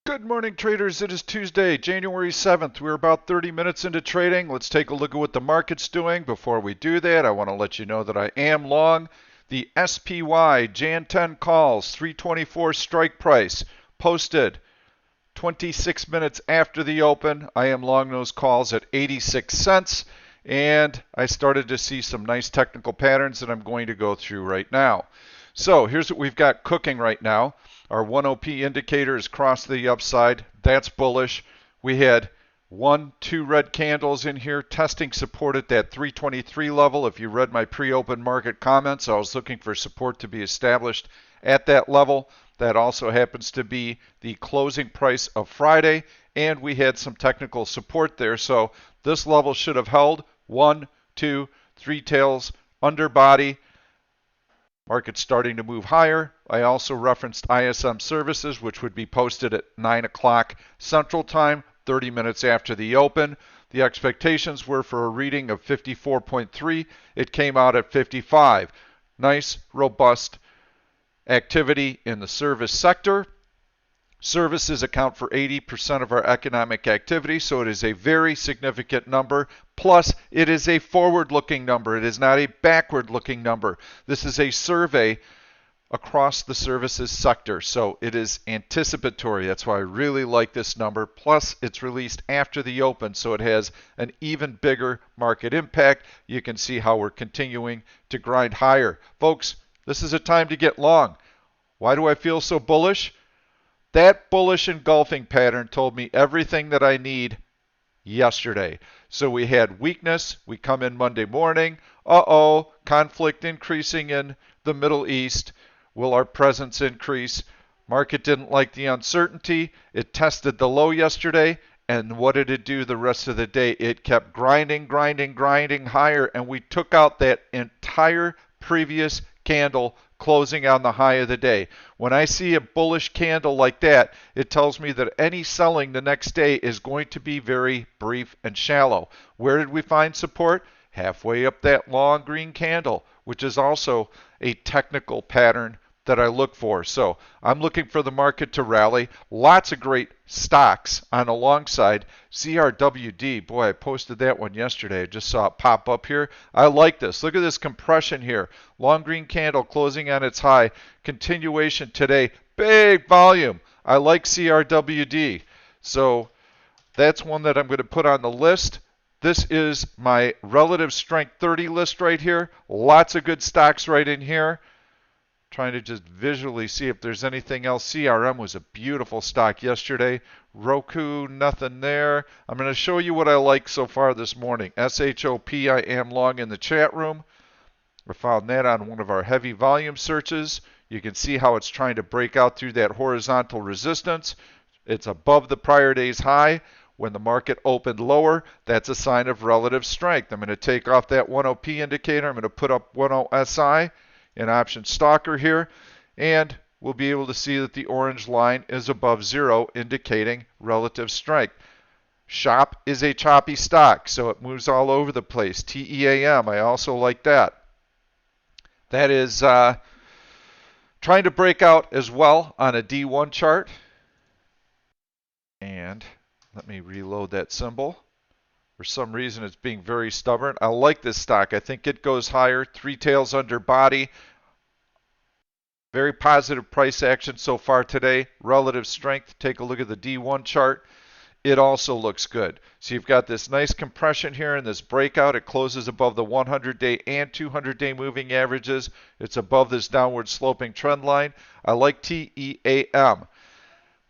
Good morning, traders. It is Tuesday, January 7th. We're about 30 minutes into trading. Let's take a look at what the market's doing. Before we do that, I want to let you know that I am long the SPY Jan 10 calls, 324 strike price, posted 26 minutes after the open. I am long those calls at 86 cents, and I started to see some nice technical patterns that I'm going to go through right now. So here's what we've got cooking right now. Our 1OP indicator is crossed to the upside. That's bullish. We had 2 red candles in here testing support at that 323 level. If you read my pre-open market comments, I was looking for support to be established at that level. That also happens to be the closing price of Friday, and we had some technical support there. So this level should have held 1, 2, 3 tails underbody. Market's starting to move higher. I also referenced ISM services, which would be posted at 9 o'clock Central Time, 30 minutes after the open. The expectations were for a reading of 54.3. It came out at 55. Nice, robust activity in the service sector. Services account for 80% of our economic activity, so it is a very significant number. Plus, it is a forward-looking number. It is not a backward-looking number. This is a survey across the services sector, so it is anticipatory. That's why I really like this number. Plus, it's released after the open, so it has an even bigger market impact. You can see how we're continuing to grind higher. Folks, this is a time to get long. Why do I feel so bullish? That bullish engulfing pattern told me everything that I need yesterday. So we had weakness. We come in Monday morning. Conflict increasing in the Middle East. Will our presence increase? Market didn't like the uncertainty. It tested the low yesterday. And what did it do the rest of the day? It kept grinding higher. And we took out that entire previous candle closing on the high of the day. When I see a bullish candle like that, it tells me that any selling the next day is going to be very brief and shallow. Where did we find support? Halfway up that long green candle, which is also a technical pattern that I look for. So I'm looking for the market to rally. Lots of great stocks on alongside CRWD. Boy, I posted that one yesterday. I just saw it pop up here. I like this. Look at this compression here. Long green candle closing on its high. Continuation today. Big volume. I like CRWD. So that's one that I'm going to put on the list. This is my relative strength 30 list right here. Lots of good stocks right in here. Trying to just visually see if there's anything else. CRM was a beautiful stock yesterday. Roku, nothing there. I'm going to show you what I like so far this morning. SHOP, I am long in the chat room. I found that on one of our heavy volume searches. You can see how it's trying to break out through that horizontal resistance. It's above the prior day's high. When the market opened lower, that's a sign of relative strength. I'm going to take off that 1OP indicator. I'm going to put up 10SI. An option stalker here, and we'll be able to see that the orange line is above 0, indicating relative strength. SHOP is a choppy stock, so it moves all over the place. TEAM, I also like that. That is trying to break out as well on a D1 chart. And let me reload that symbol. For some reason, it's being very stubborn. I like this stock. I think it goes higher. 3 tails under body. Very positive price action so far today. Relative strength. Take a look at the D1 chart. It also looks good. So you've got this nice compression here in this breakout. It closes above the 100-day and 200-day moving averages. It's above this downward sloping trend line. I like TEAM.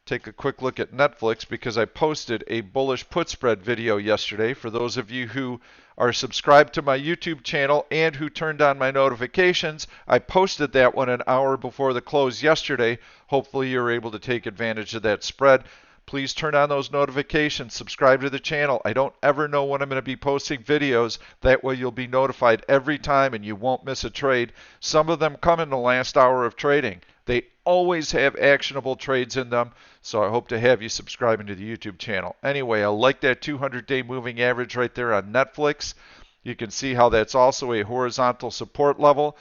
Take a quick look at Netflix because I posted a bullish put spread video yesterday. For those of you who are subscribed to my YouTube channel and who turned on my notifications, I posted that one an hour before the close yesterday. Hopefully you're able to take advantage of that spread. Please turn on those notifications, subscribe to the channel. I don't ever know when I'm going to be posting videos. That way you'll be notified every time and you won't miss a trade. Some of them come in the last hour of trading. They always have actionable trades in them, so I hope to have you subscribing to the YouTube channel. Anyway, I like that 200-day moving average right there on Netflix. You can see how that's also a horizontal support level.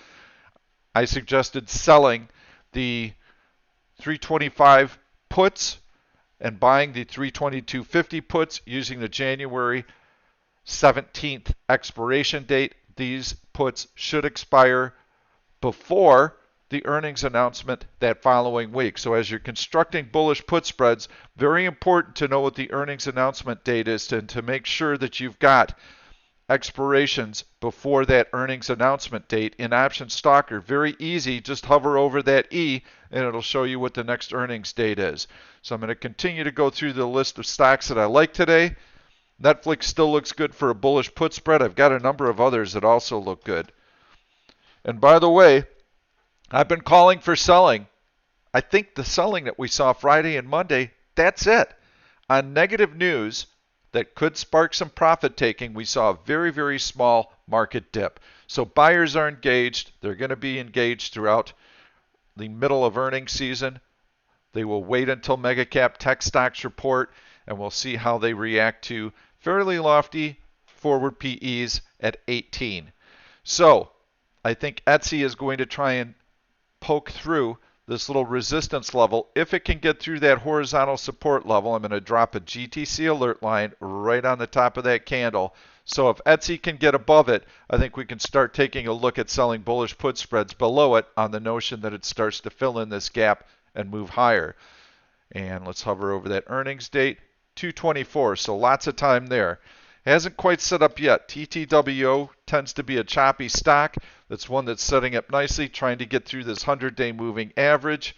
I suggested selling the 325 puts and buying the 322.50 puts using the January 17th expiration date. These puts should expire before the earnings announcement that following week. So as you're constructing bullish put spreads, very important to know what the earnings announcement date is and to make sure that you've got expirations before that earnings announcement date. In Option Stalker, very easy, just hover over that E and it'll show you what the next earnings date is. So I'm going to continue to go through the list of stocks that I like today. Netflix still looks good for a bullish put spread. I've got a number of others that also look good. And by the way, I've been calling for selling. I think the selling that we saw Friday and Monday, that's it. On negative news that could spark some profit taking, we saw a very, very small market dip. So buyers are engaged. They're going to be engaged throughout the middle of earnings season. They will wait until mega cap tech stocks report, and we'll see how they react to fairly lofty forward PEs at 18. So I think Etsy is going to try and poke through this little resistance level. If it can get through that horizontal support level, I'm going to drop a GTC alert line right on the top of that candle. So if Etsy can get above it, I think we can start taking a look at selling bullish put spreads below it on the notion that it starts to fill in this gap and move higher. And let's hover over that earnings date, 2/24, so lots of time there. Hasn't quite set up yet. TTWO tends to be a choppy stock. That's one that's setting up nicely, trying to get through this 100-day moving average.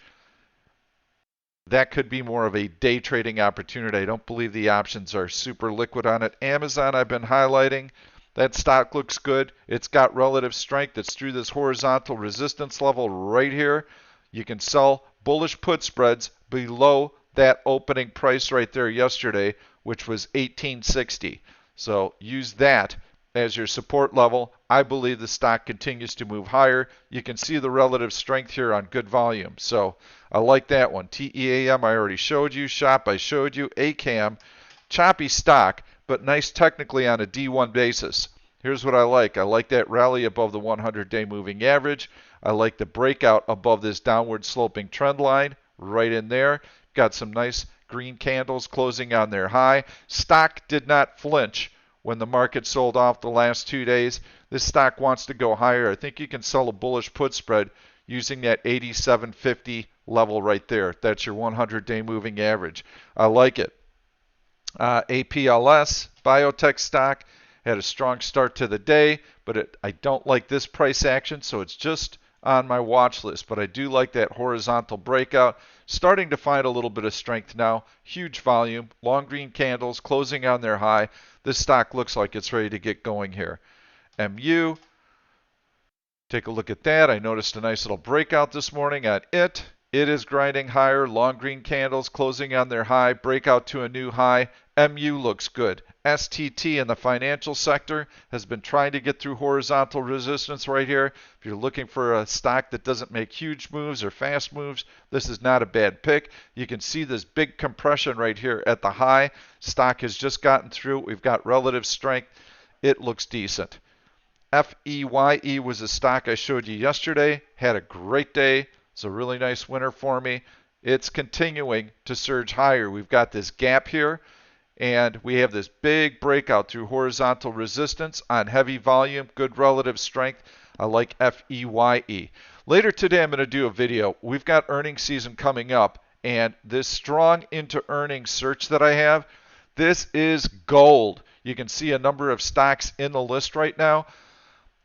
That could be more of a day trading opportunity. I don't believe the options are super liquid on it. Amazon, I've been highlighting. That stock looks good. It's got relative strength. It's through this horizontal resistance level right here. You can sell bullish put spreads below that opening price right there yesterday, which was $18.60. So use that as your support level. I believe the stock continues to move higher. You can see the relative strength here on good volume. So I like that one. TEAM I already showed you. SHOP I showed you. ACAM, choppy stock, but nice technically on a D1 basis. Here's what I like. I like that rally above the 100-day moving average. I like the breakout above this downward sloping trend line right in there. Got some nice green candles closing on their high. Stock did not flinch when the market sold off the last 2 days. This stock wants to go higher. I think you can sell a bullish put spread using that 87.50 level right there. That's your 100-day moving average. I like it. APLS, biotech stock, had a strong start to the day, but I don't like this price action, so it's just on my watch list. But I do like that horizontal breakout. Starting to find a little bit of strength now. Huge volume, long green candles closing on their high. This stock looks like it's ready to get going here. MU, take a look at that. I noticed a nice little breakout this morning on it. It is grinding higher. Long green candles closing on their high. Breakout to a new high. MU looks good. STT in the financial sector has been trying to get through horizontal resistance right here. If you're looking for a stock that doesn't make huge moves or fast moves, this is not a bad pick. You can see this big compression right here at the high. Stock has just gotten through. We've got relative strength. It looks decent. FEYE was a stock I showed you yesterday. Had a great day. It's a really nice winner for me. It's continuing to surge higher. We've got this gap here, and we have this big breakout through horizontal resistance on heavy volume, good relative strength. I like FEYE. Later today, I'm going to do a video. We've got earnings season coming up, and this strong into earnings search that I have, this is gold. You can see a number of stocks in the list right now.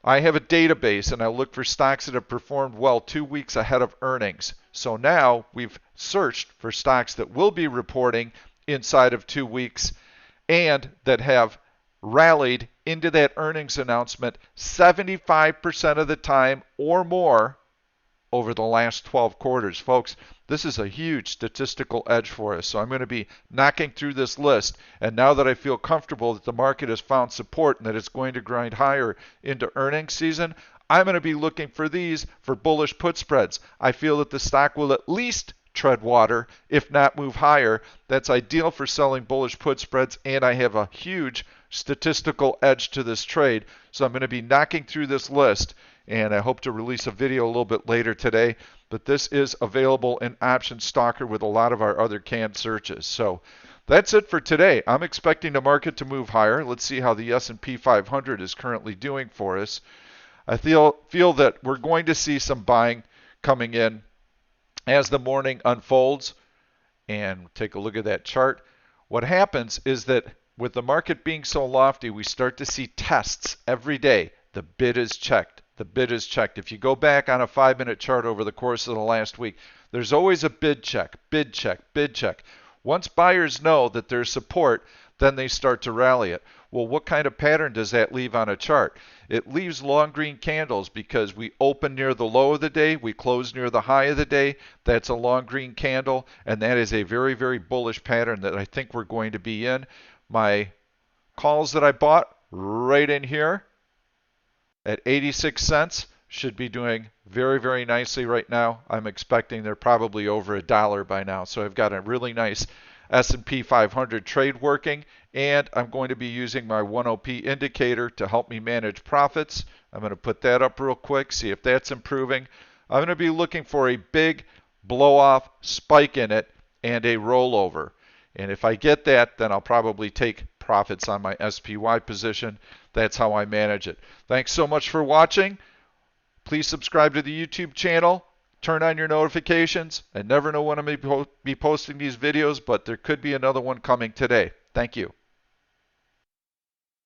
I have a database, and I look for stocks that have performed well 2 weeks ahead of earnings. So now we've searched for stocks that will be reporting inside of 2 weeks and that have rallied into that earnings announcement 75% of the time or more over the last 12 quarters. Folks, this is a huge statistical edge for us. So I'm going to be knocking through this list. And now that I feel comfortable that the market has found support and that it's going to grind higher into earnings season, I'm going to be looking for these for bullish put spreads. I feel that the stock will at least tread water, if not move higher. That's ideal for selling bullish put spreads, and I have a huge statistical edge to this trade. So I'm going to be knocking through this list, and I hope to release a video a little bit later today. but this is available in Option Stalker with a lot of our other canned searches. So that's it for today. I'm expecting the market to move higher. Let's see how the S&P 500 is currently doing for us. I feel that we're going to see some buying coming in as the morning unfolds. And take a look at that chart. What happens is that with the market being so lofty, we start to see tests every day. The bid is checked. The bid is checked. If you go back on a 5-minute chart over the course of the last week, there's always a bid check, bid check, bid check. Once buyers know that there's support, then they start to rally it. Well, what kind of pattern does that leave on a chart? It leaves long green candles because we open near the low of the day, we close near the high of the day. That's a long green candle, and that is a very, very bullish pattern that I think we're going to be in. My calls that I bought right in here at 86 cents should be doing very, very nicely right now. I'm expecting they're probably over $1 by now. So I've got a really nice S&P 500 trade working, and I'm going to be using my 1OP indicator to help me manage profits. I'm going to put that up real quick, see if that's improving. I'm going to be looking for a big blow-off spike in it and a rollover. And if I get that, then I'll probably take profits on my SPY position. That's how I manage it. Thanks so much for watching. Please subscribe to the YouTube channel. Turn on your notifications. I never know when I'm going to be posting these videos, but there could be another one coming today. Thank you.